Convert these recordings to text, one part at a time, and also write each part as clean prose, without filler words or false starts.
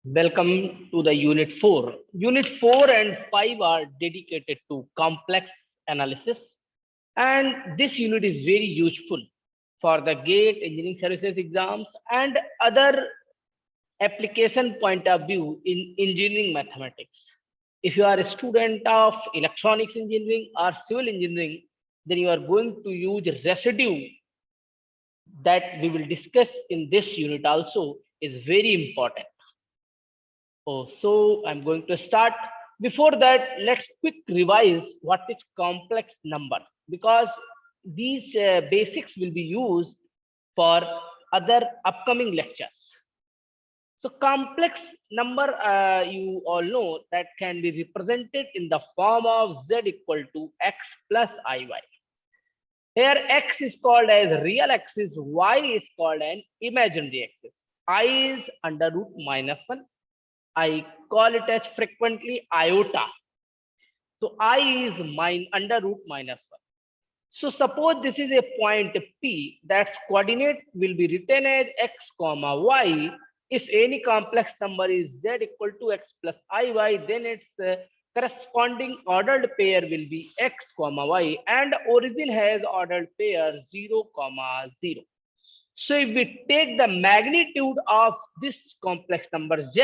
Welcome to the Unit 4. Unit 4 and 5 are dedicated to complex analysis, and this unit is very useful for the GATE engineering services exams and other application point of view in engineering mathematics. If you are a student of electronics engineering or civil engineering, then you are going to use residue that we will discuss in this unit also is very important. So I'm going to start. Before that, let's quick revise what is complex number, because these basics will be used for other upcoming lectures. So complex number, you all know that can be represented in the form of z equal to x plus iy. Here x is called as real axis, y is called an imaginary axis. I is under root minus 1. I call it as frequently iota. So I is under root minus 1. So suppose this is a point P, that's coordinate will be written as x comma y. If any complex number is z equal to x plus iy, then its corresponding ordered pair will be x comma y, and origin has ordered pair 0 comma 0. So if we take the magnitude of this complex number z,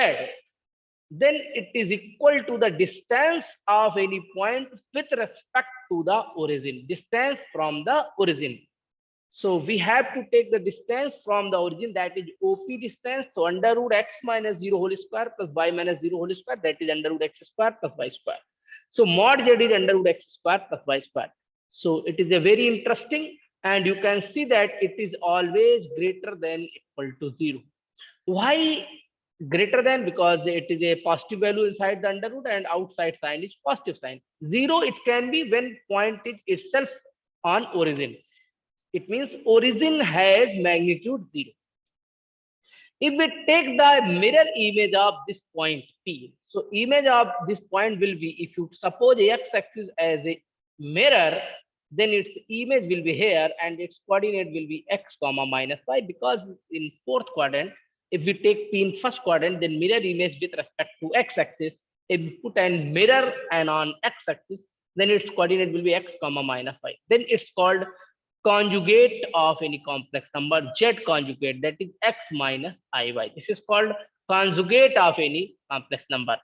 then it is equal to the distance of any point with respect to the origin, distance from the origin. So we have to take the distance from the origin, that is OP distance. So under root x minus 0 whole square plus y minus 0 whole square, that is under root x square plus y square. So mod z is under root x square plus y square. So it is a very interesting, and you can see that it is always greater than equal to 0. Why greater than? Because it is a positive value inside the under root and outside sign is positive sign. 0 it can be when point is itself on origin. It means origin has magnitude 0. If we take the mirror image of this point P, so image of this point will be, if you suppose x-axis as a mirror, then its image will be here and its coordinate will be x comma minus y, because in fourth quadrant, if we take P in first quadrant, then mirror image with respect to x-axis, if we put a mirror and on x-axis, then its coordinate will be x comma minus y. Then it's called conjugate of any complex number, z conjugate, that is x minus iy. This is called conjugate of any complex number.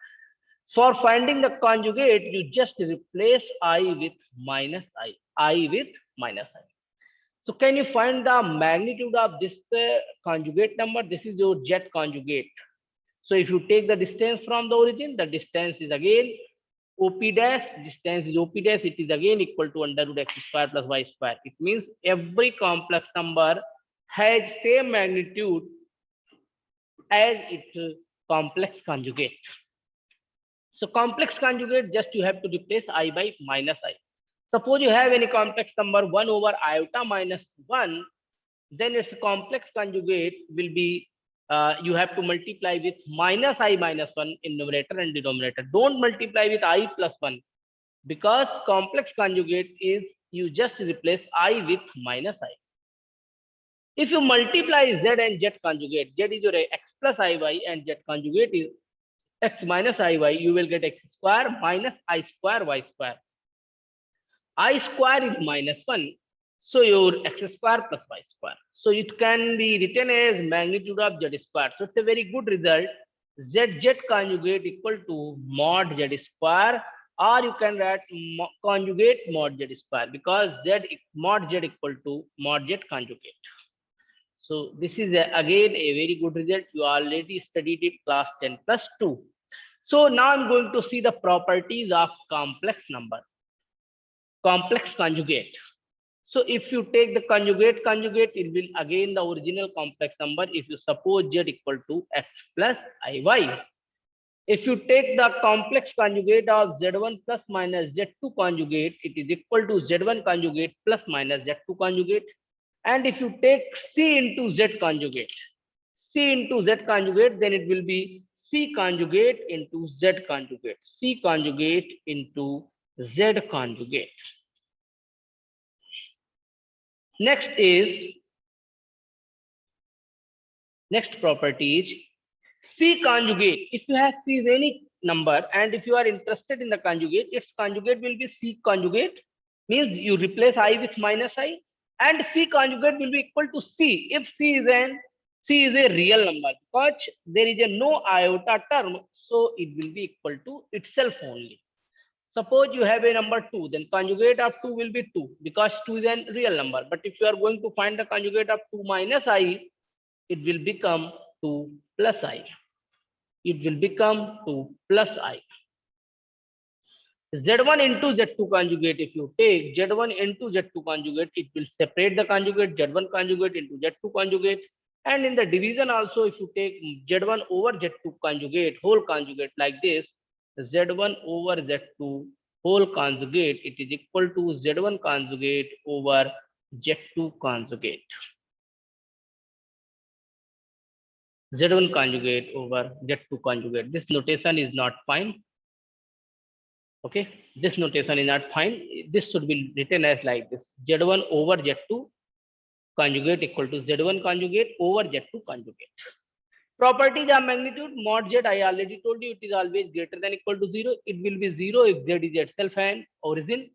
For finding the conjugate, you just replace I with minus I with minus I. So can you find the magnitude of this conjugate number? This is your z conjugate. So if you take the distance from the origin, the distance is again OP dash, distance is OP dash, it is again equal to under root x square plus y square. It means every complex number has same magnitude as its complex conjugate. So complex conjugate, just you have to replace I by minus I. Suppose you have any complex number 1 over iota minus 1, then its complex conjugate will be, you have to multiply with minus I minus 1 in numerator and denominator. Don't multiply with I plus 1, because complex conjugate is, you just replace I with minus I. If you multiply z and z conjugate, z is your x plus iy and z conjugate is x minus iy, you will get x square minus I square y square. I square is minus 1, so your x square plus y square. So it can be written as magnitude of z square. So it's a very good result. Z conjugate equal to mod z square, or you can write conjugate mod z square, because mod z equal to mod z conjugate. So this is again a very good result. You already studied it class 10 plus 2. So now I'm going to see the properties of complex number. Complex conjugate. So if you take the conjugate, it will again the original complex number if you suppose z equal to x plus iy. If you take the complex conjugate of z1 plus minus z2 conjugate, it is equal to z1 conjugate plus minus z2 conjugate. And if you take c into z conjugate, then it will be c conjugate into z conjugate, c conjugate into z conjugate. Next property is C conjugate, if you have C is any number and if you are interested in the conjugate, its conjugate will be C conjugate, means you replace I with minus I, and C conjugate will be equal to C if C is a real number, because there is a no iota term, so it will be equal to itself only. Suppose you have a number 2, then conjugate of 2 will be 2 because 2 is a real number. But if you are going to find the conjugate of 2 minus I, it will become 2 plus I. It will become 2 plus I. Z1 into Z2 conjugate, if you take Z1 into Z2 conjugate, it will separate the conjugate Z1 conjugate into Z2 conjugate. And in the division also, if you take Z1 over Z2 conjugate, whole conjugate like this, Z1 over Z2 whole conjugate, it is equal to Z1 conjugate over Z2 conjugate. Z1 conjugate over Z2 conjugate. This notation is not fine. Okay, this notation is not fine. This should be written as like this: Z1 over Z2 conjugate equal to Z1 conjugate over Z2 conjugate. Properties of magnitude, mod Z, I already told you, it is always greater than equal to 0. It will be 0 if Z is itself an origin.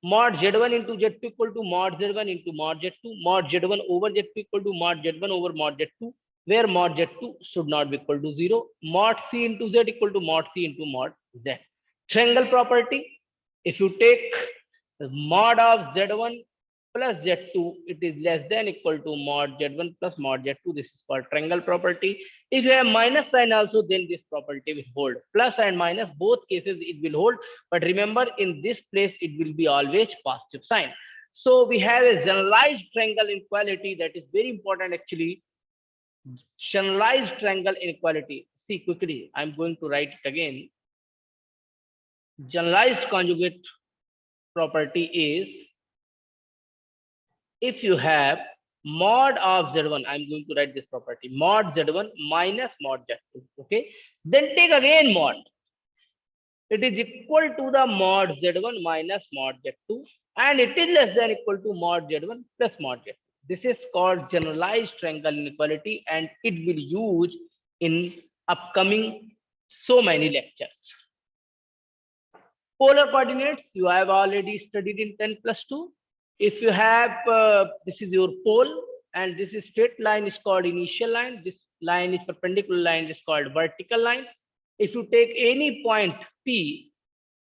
Mod Z1 into Z2 equal to mod Z1 into mod Z2. Mod Z1 over Z2 equal to mod Z1 over mod Z2, where mod Z2 should not be equal to 0. Mod C into Z equal to mod C into mod Z. Triangle property, if you take mod of Z1 plus Z2, it is less than equal to mod Z1 plus mod Z2. This is called triangle property. If you have minus sign also, then this property will hold. Plus and minus, both cases it will hold. But remember, in this place, it will be always positive sign. So we have a generalized triangle inequality that is very important actually. Generalized triangle inequality. See quickly, I'm going to write it again. Generalized conjugate property is, if you have mod of Z1, I'm going to write this property, mod Z1 minus mod Z2, okay? Then take again mod. It is equal to the mod Z1 minus mod Z2, and it is less than equal to mod Z1 plus mod Z2. This is called generalized triangle inequality, and it will use in upcoming so many lectures. Polar coordinates, you have already studied in 10 plus 2. If you have, this is your pole, and this is straight line is called initial line. This line is perpendicular line is called vertical line. If you take any point P,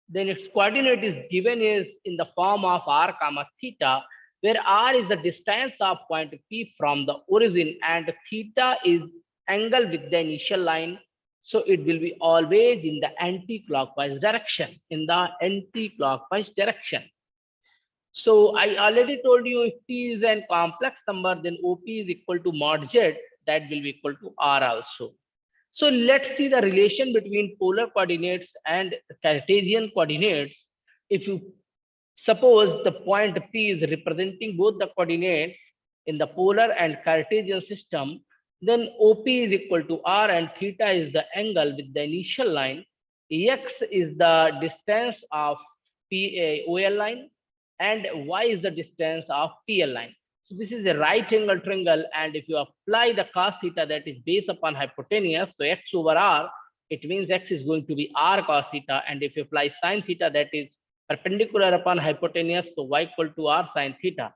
then its coordinate is given is in the form of r comma theta, where r is the distance of point P from the origin and theta is angle with the initial line. So it will be always in the anti-clockwise direction, in the anti-clockwise direction. So I already told you, if T is a complex number, then OP is equal to mod Z, that will be equal to R also. So let's see the relation between polar coordinates and Cartesian coordinates. If you suppose the point P is representing both the coordinates in the polar and Cartesian system, then OP is equal to R and theta is the angle with the initial line. X is the distance of OL line and Y is the distance of PL line. So this is a right angle triangle, and if you apply the cos theta that is based upon hypotenuse, so X over R, it means X is going to be R cos theta, and if you apply sin theta that is perpendicular upon hypotenuse, so Y equal to R sin theta.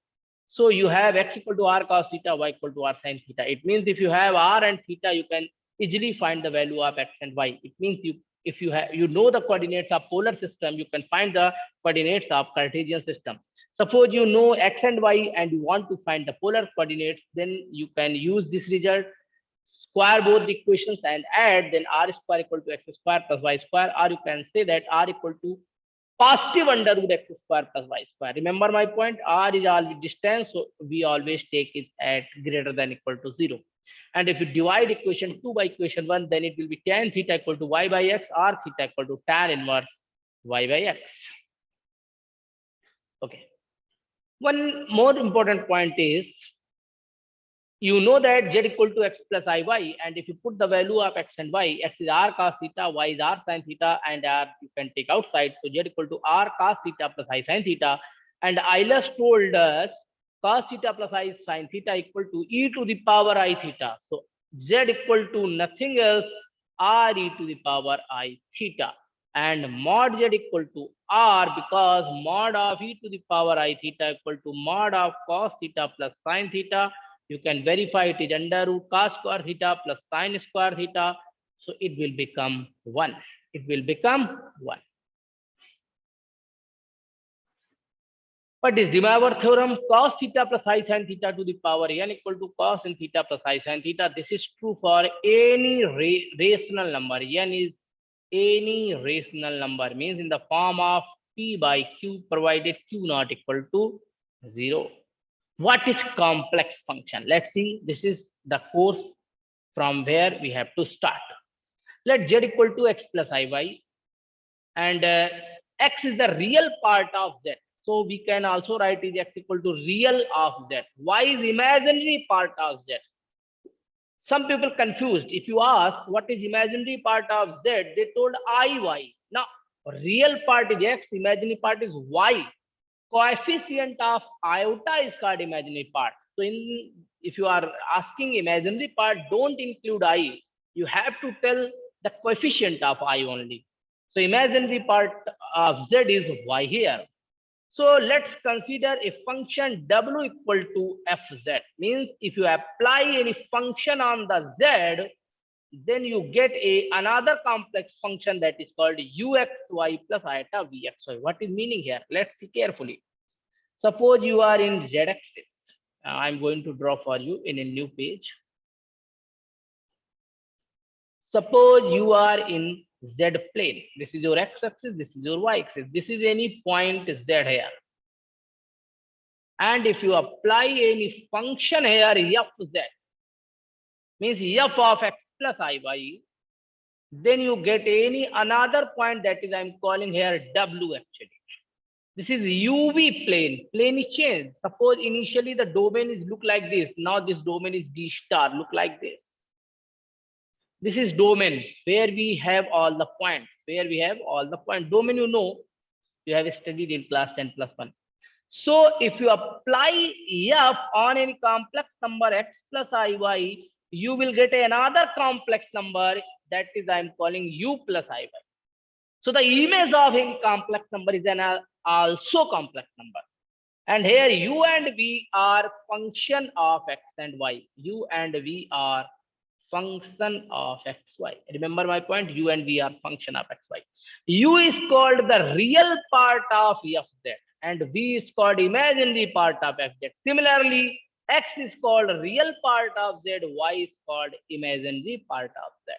So you have X equal to R cos theta, Y equal to R sin theta. It means if you have R and theta, you can easily find the value of X and Y. It means if you know the coordinates of polar system, you can find the coordinates of Cartesian system. Suppose you know X and Y and you want to find the polar coordinates, then you can use this result, square both the equations and add, then R square equal to X square plus Y square, or you can say that R equal to positive under root X square plus Y square. Remember my point, R is always distance, so we always take it at greater than equal to 0. And if you divide equation 2 by equation 1, then it will be tan theta equal to Y by X, or theta equal to tan inverse Y by X. Okay. One more important point is, you know that Z equal to X plus IY, and if you put the value of X and Y, X is R cos theta, Y is R sin theta, and R you can take outside. So Z equal to R cos theta plus I sin theta. And Euler told us cos theta plus I sin theta equal to e to the power I theta. So z equal to nothing else r e to the power I theta, and mod z equal to r, because mod of e to the power I theta equal to mod of cos theta plus sin theta. You can verify it is under root cos square theta plus sin square theta. So it will become 1. It will become 1. What is De Moivre theorem? Cos theta plus I sin theta to the power n equal to cos n theta plus I sin theta. This is true for any rational number. N is any rational number, means in the form of p by q, provided q not equal to 0. What is complex function? Let's see. This is the course from where we have to start. Let z equal to x plus iy, and x is the real part of z. So we can also write is x equal to real of z. Y is imaginary part of z. Some people confused. If you ask what is imaginary part of z, they told iy. Now real part is x, imaginary part is y. Coefficient of iota is called imaginary part. So if you are asking imaginary part, don't include I. You have to tell the coefficient of I only. So imaginary part of z is y here. So let's consider a function w equal to fz. Means if you apply any function on the z, then you get another complex function that is called uxy plus iota vxy. What is meaning here? Let's see carefully. Suppose you are in z-axis. I'm going to draw for you in a new page. Suppose you are in z plane. This is your x-axis, this is your y-axis. This is any point z here. And if you apply any function here, fz, means f of x plus iy, then you get any another point, that is I'm calling here w actually. This is UV plane. Plane is changed. Suppose initially the domain is look like this. Now this domain is D star, look like this. This is domain where we have all the points. Domain, you know, you have studied in class 10 plus 1. So if you apply f on any complex number x plus iy, you will get another complex number, that is I'm calling u plus iy. So the image of any complex number is an also complex number. And here u and v are function of x and y. U and v are function of xy. Remember my point, u and v are function of xy. U is called the real part of fz and v is called imaginary part of fz. Similarly, x is called real part of z, y is called imaginary part of z.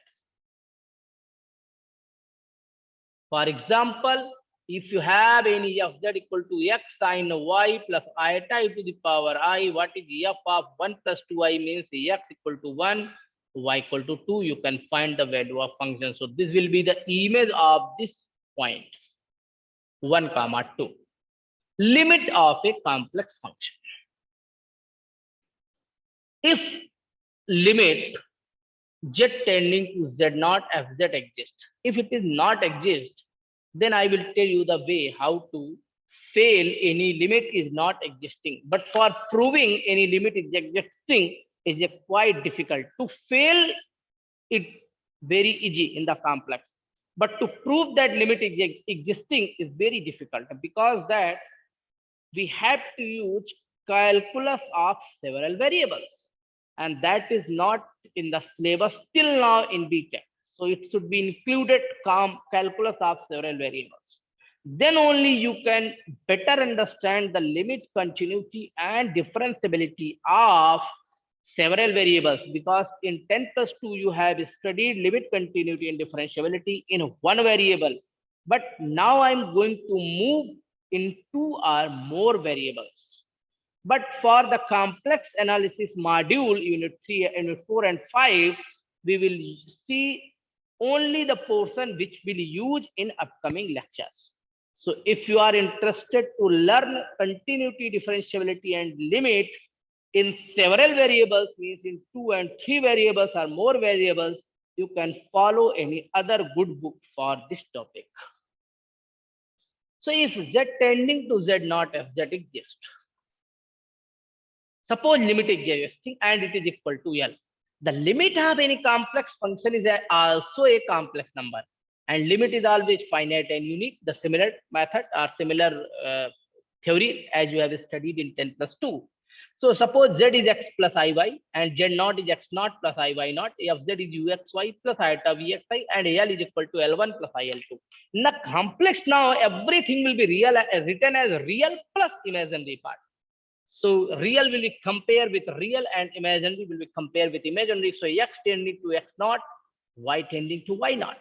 For example, if you have any f z equal to x sin y plus iota e to the power I, what is f of 1 plus 2i means x equal to 1, y equal to 2, you can find the value of function. So this will be the image of this point 1 comma 2. Limit of a complex function. If limit z tending to z naught fz exists, if it is not exist, then I will tell you the way how to fail any limit is not existing. But for proving any limit is existing is quite difficult. To fail it very easy in the complex, but to prove that limit is existing is very difficult, because that we have to use calculus of several variables, and that is not in the syllabus till now in BTech. So it should be included calculus of several variables. Then only you can better understand the limit, continuity and differentiability of several variables, because in 10 plus 2 you have studied limit, continuity and differentiability in one variable. But now I'm going to move in 2 or more variables. But for the complex analysis module, unit 3, unit 4 and 5, we will see only the portion which will use in upcoming lectures. So if you are interested to learn continuity, differentiability and limit in several variables, means in 2 and 3 variables or more variables, you can follow any other good book for this topic. So if z tending to z naught fz exists, suppose limit is existing and it is equal to L, The limit of any complex function is also a complex number, and limit is always finite and unique. The similar method or similar theory as you have studied in 10 plus 2. So suppose z is x plus iy and z naught is x naught plus iy naught. F z is uxy plus iota vxi and L is equal to L1 plus IL2. In the complex now, everything will be real, written as real plus imaginary part. So real will be compared with real and imaginary will be compared with imaginary. So x tending to x naught, y tending to y naught.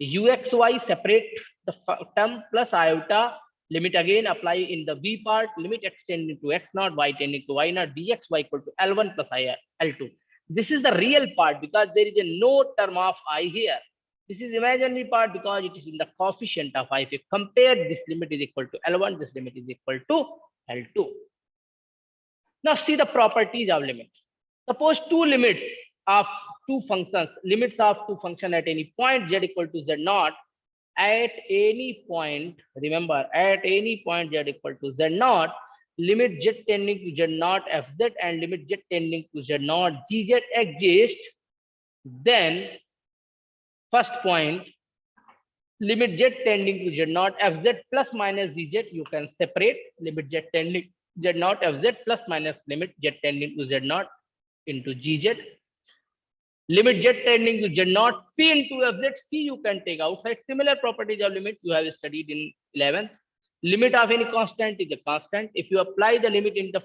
Uxy separate the term plus iota. Limit again apply in the b part. Limit x tending to x naught, y tending to y naught, dxy equal to L1 plus L2. This is the real part because there is a no term of I here. This is imaginary part because it is in the coefficient of I. If you compare, this limit is equal to L1, this limit is equal to L2. Now see the properties of limit. Suppose two limits of two functions, limits of two functions at any point z equal to z naught, at any point, remember, at any point z equal to z naught, limit z tending to z naught fz and limit z tending to z naught gz exist, then first point, limit z tending to z naught fz plus minus gz, you can separate limit z tending z naught fz plus minus limit z tending to z naught into gz. Limit z tending to z naught c into fz, c you can take outside. Similar properties of limit you have studied in 11th. Limit of any constant is a constant. If you apply the limit in the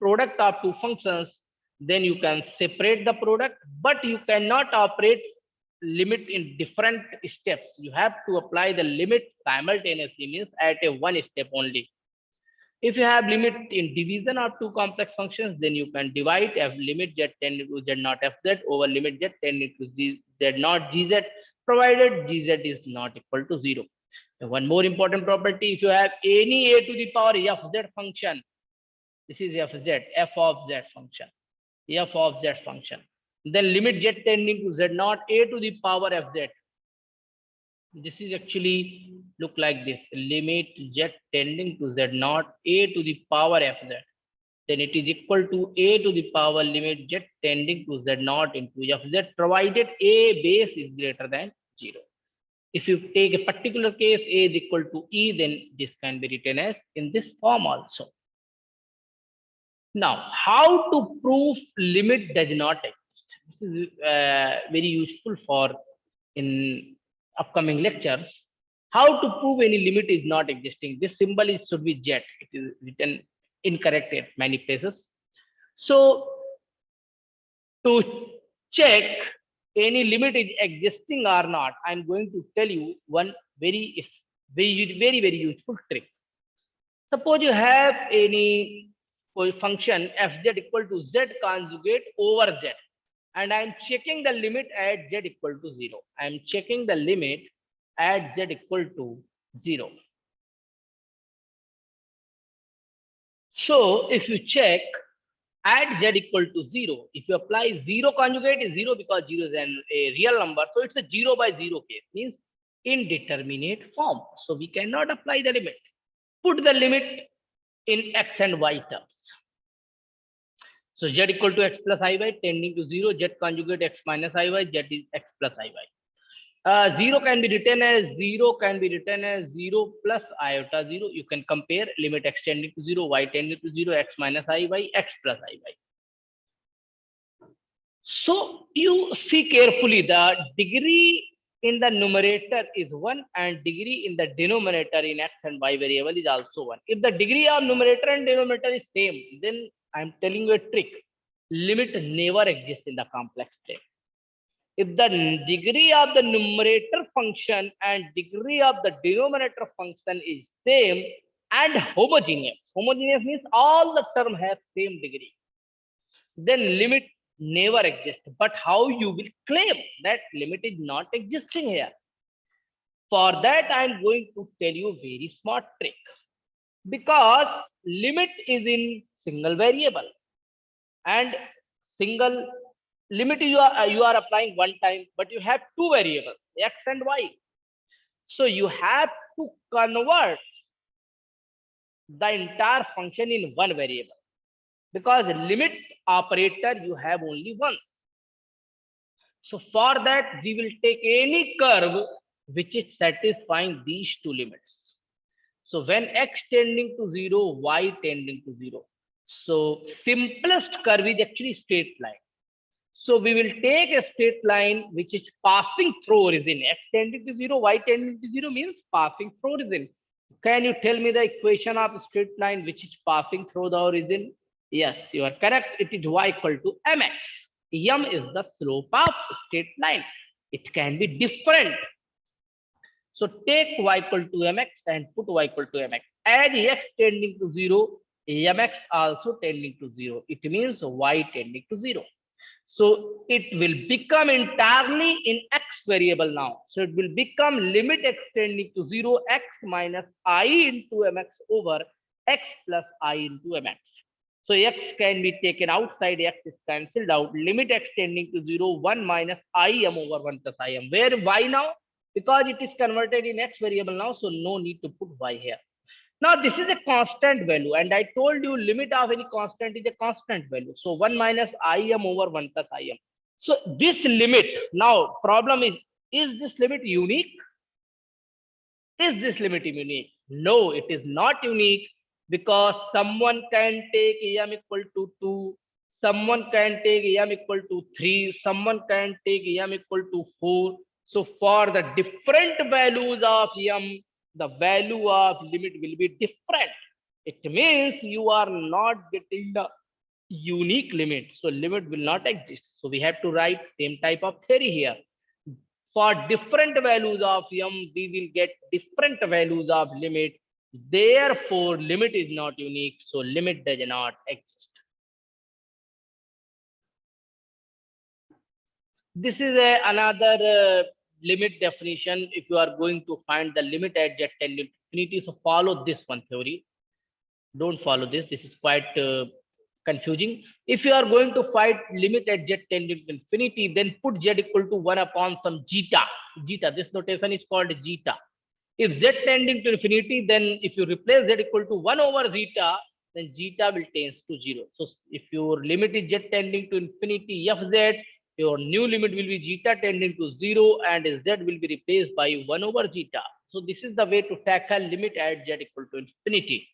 product of two functions, then you can separate the product, but you cannot operate limit in different steps. You have to apply the limit simultaneously, means at a one step only. If you have limit in division of two complex functions, then you can divide f limit z tending to z naught fz over limit z tending to z naught gz, provided gz is not equal to 0. And one more important property, if you have any a to the power fz function, this is fz, f of z function, f of z function, then limit z tending to z naught a to the power fz. This is actually look like this, limit z tending to z naught a to the power fz, then it is equal to a to the power limit z tending to z naught into fz, provided a base is greater than 0. If you take a particular case a is equal to e, then this can be written as in this form also. Now how to prove limit does not exist? This is very useful for in upcoming lectures. How to prove any limit is not existing? This symbol is should be z. It is written incorrect at many places. So to check any limit is existing or not, I'm going to tell you one very useful trick. Suppose you have any function fz equal to z conjugate over z, and I'm checking the limit at z equal to 0. I'm checking the limit at z equal to 0. So if you check at z equal to 0, if you apply 0 conjugate is 0 because 0 is a real number. So it's a 0 by 0 case, means indeterminate form. So we cannot apply the limit. Put the limit in x and y terms. So z equal to x plus iy tending to 0, z conjugate x minus iy, z is x plus iy. 0 can be written as 0 plus iota 0. You can compare limit x tending to 0, y tending to 0, x minus iy, x plus iy. So you see carefully, the degree in the numerator is 1 and degree in the denominator in x and y variable is also 1. If the degree of numerator and denominator is same, then I'm telling you a trick. Limit never exists in the complex plane. If the degree of the numerator function and degree of the denominator function is same and homogeneous means all the term have same degree, then limit never exists. But how you will claim that limit is not existing here? For that, I'm going to tell you a very smart trick. Because limit is in single variable and single limit you are applying one time, but you have two variables, x and y. So you have to convert the entire function in one variable, because limit operator you have only once. So for that, we will take any curve which is satisfying these two limits. So when x tending to 0, y tending to 0. So simplest curve is actually straight line. So we will take a straight line which is passing through origin. X tending to 0, y tending to 0 means passing through origin. Can you tell me the equation of straight line which is passing through the origin? Yes, you are correct. It is y equal to mx. M is the slope of straight line. It can be different. So take y equal to mx and put y equal to mx. As x tending to 0, mx also tending to 0. It means y tending to 0. So it will become entirely in x variable now. So it will become limit x tending to 0, x minus I into mx over x plus I into mx. So x can be taken outside, x is cancelled out. Limit x tending to 0, 1 minus im over 1 plus im. Where y now? Because it is converted in x variable now, so no need to put y here. Now this is a constant value, and I told you limit of any constant is a constant value. So 1 minus im over 1 plus im. So this limit, now problem is this limit unique? Is this limit unique? No, it is not unique, because someone can take am equal to 2, someone can take am equal to 3, someone can take am equal to 4. So for the different values of m, the value of limit will be different. It means you are not getting the unique limit. So limit will not exist. So we have to write same type of theory here. For different values of m, we will get different values of limit. Therefore, limit is not unique. So limit does not exist. This is another limit definition. If you are going to find the limit at z tending to infinity, so follow this one theory. Don't follow this. This is quite confusing. If you are going to find limit at z tending to infinity, then put z equal to 1 upon some zeta. Zeta, this notation is called zeta. If z tending to infinity, then if you replace z equal to 1 over zeta, then zeta will tends to 0. So if your limit is z tending to infinity fz, your new limit will be zeta tending to 0, and z will be replaced by 1 over zeta. So this is the way to tackle limit at z equal to infinity.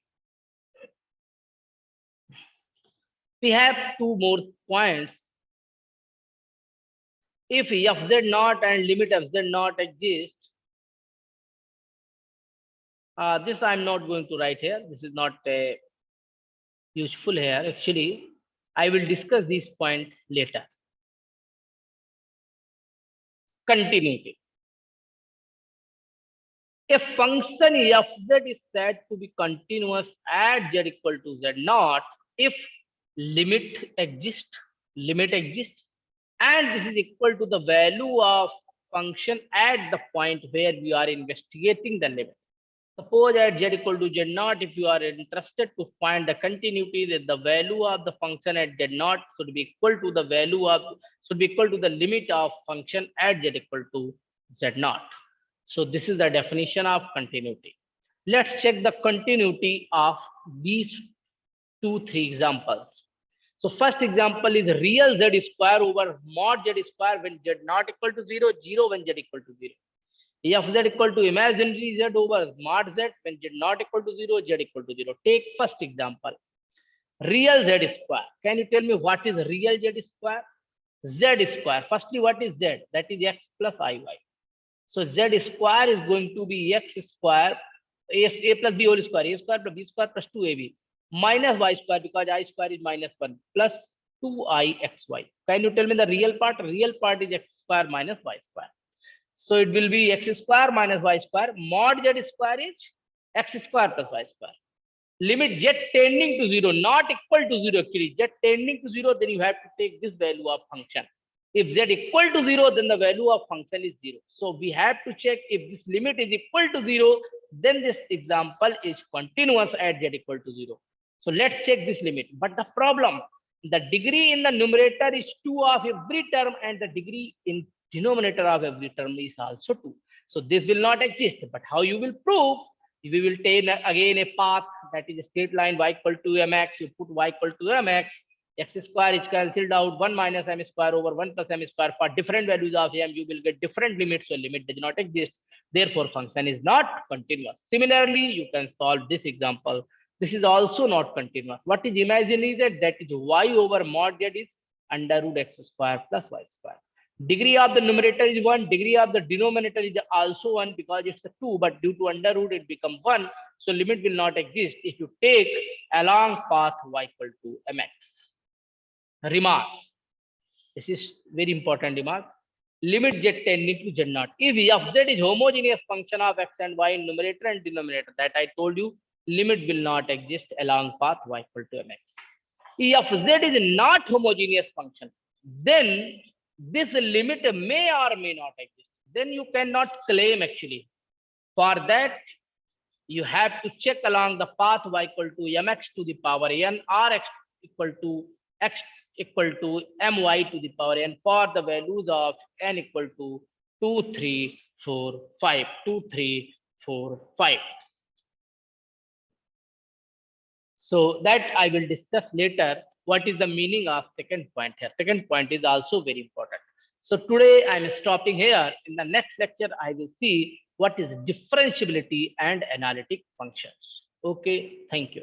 We have two more points. If fz naught and limit fz naught exist, this I'm not going to write here. This is not useful here. Actually, I will discuss this point later. Continuity. A function fz is said to be continuous at z equal to z naught if limit exists, and this is equal to the value of function at the point where we are investigating the limit. Suppose at z equal to z naught, if you are interested to find the continuity, that the value of the function at z naught should be equal to the limit of function at z equal to z naught. So this is the definition of continuity. Let's check the continuity of these 2-3 examples. So first example is real z square over mod z square when z not equal to 0, 0 when z equal to 0. Fz equal to imaginary z over mod z when z not equal to 0, z equal to 0. Take first example. Real z square. Can you tell me what is real z square? Z square. Firstly, what is z? That is x plus iy. So z square is going to be x square, a plus b whole square, a square plus b square plus 2ab minus y square, because I square is minus 1 plus 2ixy. Can you tell me the real part? Real part is x square minus y square. So it will be x square minus y square. Mod z square is x square plus y square. Limit z tending to 0, not equal to 0 actually. Z tending to 0, then you have to take this value of function. If z equal to 0, then the value of function is 0. So we have to check if this limit is equal to 0, then this example is continuous at z equal to 0. So let's check this limit. But the problem, the degree in the numerator is 2 of every term, and the degree in denominator of every term is also 2. So this will not exist. But how you will prove? We will take again a path, that is a straight line y equal to mx. You put y equal to mx. x square is cancelled out, 1 minus m square over 1 plus m square. For different values of m, you will get different limits, so limit does not exist. Therefore, function is not continuous. Similarly, you can solve this example. This is also not continuous. What is imaginary? That is y over mod z is under root x square plus y square. Degree of the numerator is 1. Degree of the denominator is also 1 because it's a 2, but due to under root it becomes 1. So limit will not exist if you take along path y equal to mx. Remark. This is very important remark. Limit z tending to z naught. If f z is homogeneous function of x and y in numerator and denominator, that I told you, limit will not exist along path y equal to mx. If z is not homogeneous function, then this limit may or may not exist. Then you cannot claim actually. For that, you have to check along the path y equal to mx to the power n or x equal to my to the power n for the values of n equal to 2, 3, 4, 5, 2, 3, 4, 5. So that I will discuss later. What is the meaning of second point here? Second point is also very important. So today I am stopping here. In the next lecture, I will see what is differentiability and analytic functions. Okay, thank you.